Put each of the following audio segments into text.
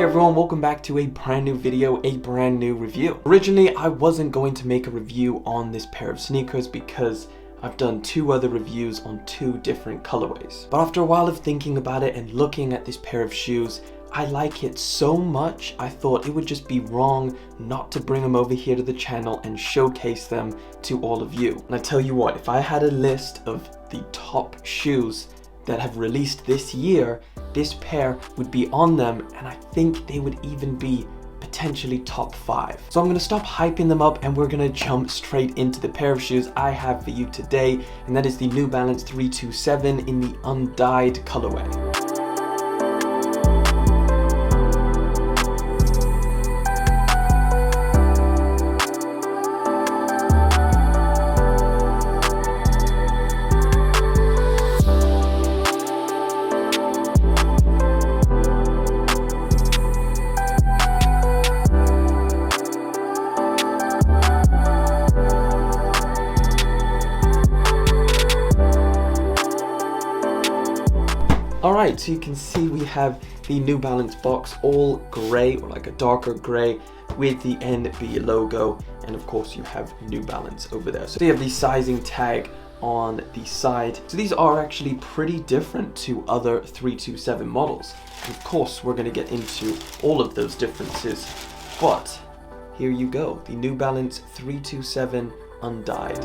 everyone, welcome back to a brand new video, a brand new review. Originally, I wasn't going to make a review on this pair of sneakers because I've done two other reviews on two different colorways. But after a while of thinking about it and looking at this pair of shoes, I like it so much, I thought it would just be wrong not to bring them over here to the channel and showcase them to all of you. And I tell you what, if I had a list of the top shoes that have released this year, this pair would be on them, and I think they would even be potentially top 5. So I'm going to stop hyping them up and we're going to jump straight into the pair of shoes I have for you today, and that is the New Balance 327 in the undyed colorway. Alright, so you can see we have the New Balance box, all grey or like a darker grey with the NB logo, and of course you have New Balance over there. So you have the sizing tag on the side. So these are actually pretty different to other 327 models. And of course we're going to get into all of those differences, but here you go, the New Balance 327 undyed.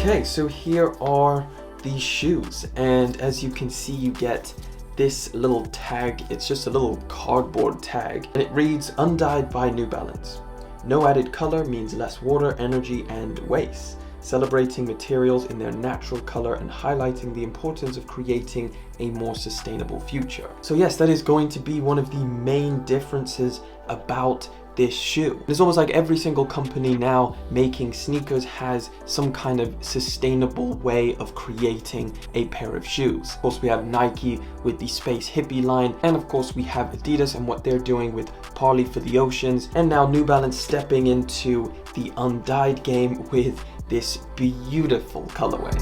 Okay, so here are these shoes, and as you can see you get this little tag. It's just a little cardboard tag, and it reads undyed by New Balance. No added color means less water, energy and waste. Celebrating materials in their natural color and highlighting the importance of creating a more sustainable future. So yes, that is going to be one of the main differences about this shoe. It's almost like every single company now making sneakers has some kind of sustainable way of creating a pair of shoes. Of course we have Nike with the Space Hippie line, and of course we have Adidas and what they're doing with Parley for the Oceans, and now New Balance stepping into the undyed game with this beautiful colorway.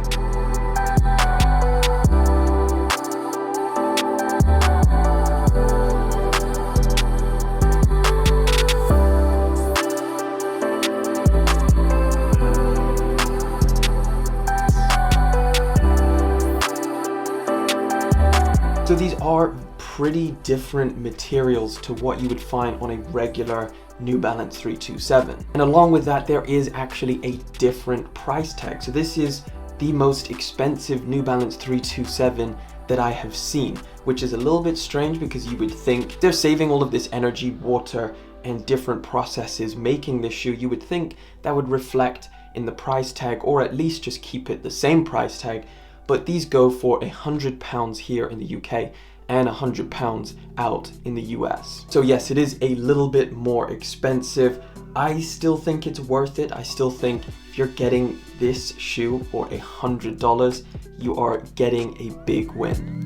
So these are pretty different materials to what you would find on a regular New Balance 327. And along with that, there is actually a different price tag. So this is the most expensive New Balance 327 that I have seen, which is a little bit strange because you would think they're saving all of this energy, water, and different processes making this shoe. You would think that would reflect in the price tag, or at least just keep it the same price tag. But these go for £100 here in the UK and £100 out in the US. So yes, it is a little bit more expensive. I still think it's worth it. I still think if you're getting this shoe for $100, you are getting a big win.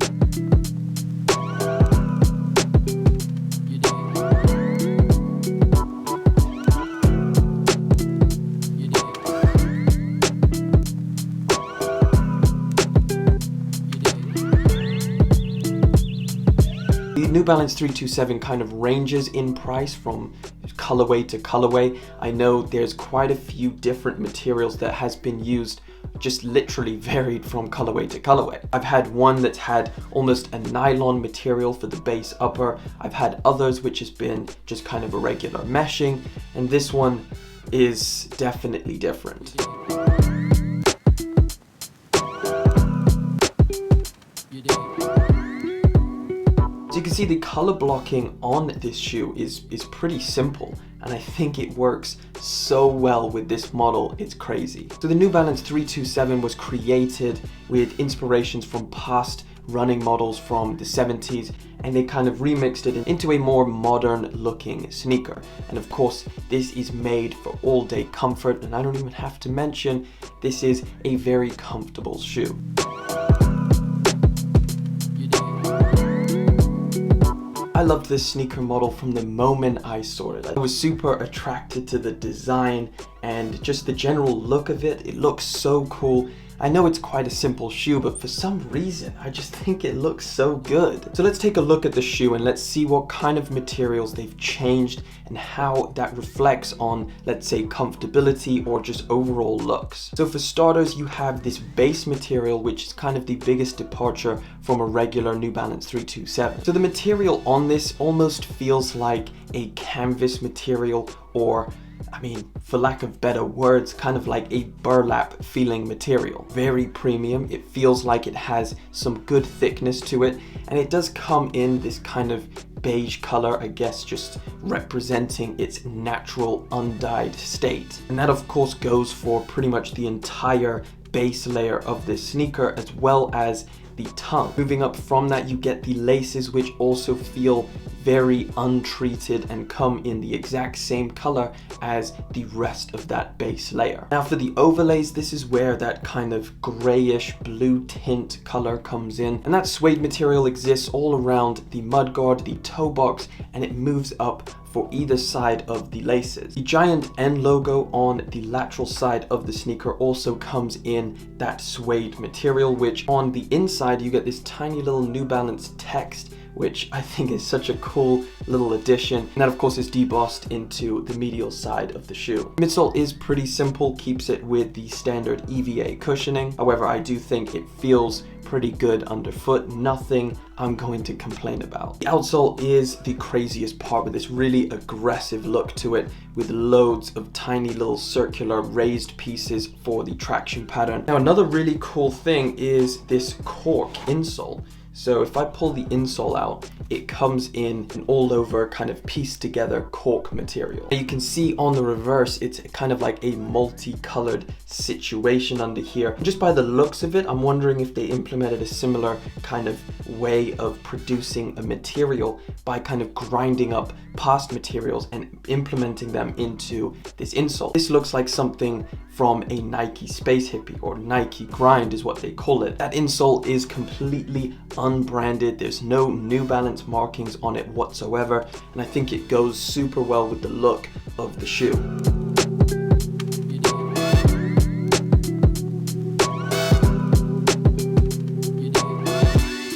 The New Balance 327 kind of ranges in price from colorway to colorway. I know there's quite a few different materials that has been used, just literally varied from colorway to colorway. I've had one that's had almost a nylon material for the base upper. I've had others which has been just kind of a regular meshing, and this one is definitely different. So you can see the color blocking on this shoe is pretty simple, and I think it works so well with this model, it's crazy. So the New Balance 327 was created with inspirations from past running models from the 70s, and they kind of remixed it into a more modern looking sneaker. And of course, this is made for all day comfort, and I don't even have to mention, this is a very comfortable shoe. I loved this sneaker model from the moment I saw it. I was super attracted to the design and just the general look of it. It looks so cool. I know it's quite a simple shoe, but for some reason, I just think it looks so good. So let's take a look at the shoe and let's see what kind of materials they've changed and how that reflects on, let's say, comfortability or just overall looks. So for starters, you have this base material, which is kind of the biggest departure from a regular New Balance 327. So the material on this almost feels like a canvas material, or I mean, for lack of better words, kind of like a burlap feeling material. Very premium. It feels like it has some good thickness to it, and it does come in this kind of beige color, I guess, just representing its natural undyed state. And that of course goes for pretty much the entire base layer of this sneaker, as well as the tongue. Moving up from that, you get the laces, which also feel very untreated and come in the exact same color as the rest of that base layer. Now for the overlays, this is where that kind of grayish blue tint color comes in, and that suede material exists all around the mudguard, the toe box, and it moves up for either side of the laces. The giant N logo on the lateral side of the sneaker also comes in that suede material, which on the inside you get this tiny little New Balance text, which I think is such a cool little addition. And that of course is debossed into the medial side of the shoe. Midsole is pretty simple, keeps it with the standard EVA cushioning. However, I do think it feels pretty good underfoot, nothing I'm going to complain about. The outsole is the craziest part, with this really aggressive look to it, with loads of tiny little circular raised pieces for the traction pattern. Now another really cool thing is this cork insole. So if I pull the insole out, it comes in an all over kind of pieced together cork material. Now you can see on the reverse, it's kind of like a multicolored situation under here. And just by the looks of it, I'm wondering if they implemented a similar kind of way of producing a material by kind of grinding up past materials and implementing them into this insole. This looks like something from a Nike Space Hippie, or Nike Grind is what they call it. That insole is completely unbranded. There's no New Balance markings on it whatsoever, and I think it goes super well with the look of the shoe.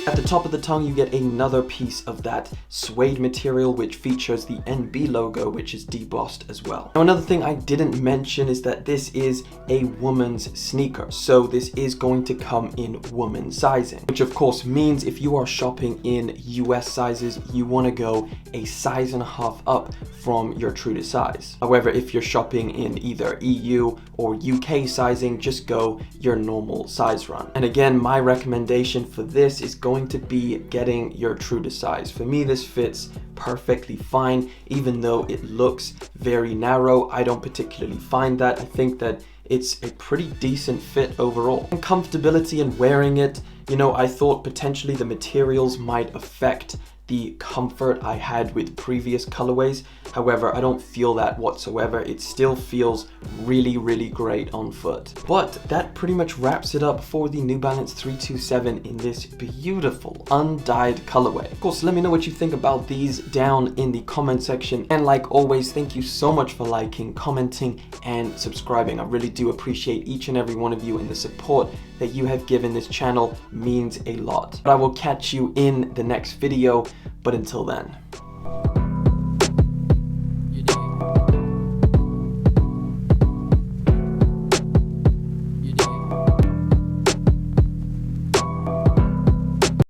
At the top of the tongue, you get another piece of that suede material, which features the NB logo, which is debossed as well. Now another thing I didn't mention is that this is a woman's sneaker, so this is going to come in woman sizing, which of course means if you are shopping in US sizes, you want to go a size and a half up from your true to size. However, if you're shopping in either EU or UK sizing, just go your normal size run. And again, my recommendation for this is going to be getting your true to size. For me, this fits perfectly fine, even though it looks very narrow. I don't particularly find that. I think that it's a pretty decent fit overall. And comfortability and wearing it, you know, I thought potentially the materials might affect the comfort I had with previous colorways. However, I don't feel that whatsoever. It still feels really, really great on foot. But that pretty much wraps it up for the New Balance 327 in this beautiful undyed colorway. Of course, let me know what you think about these down in the comment section. And like always, thank you so much for liking, commenting, and subscribing. I really do appreciate each and every one of you, and the support that you have given this channel means a lot. But I will catch you in the next video, but until then.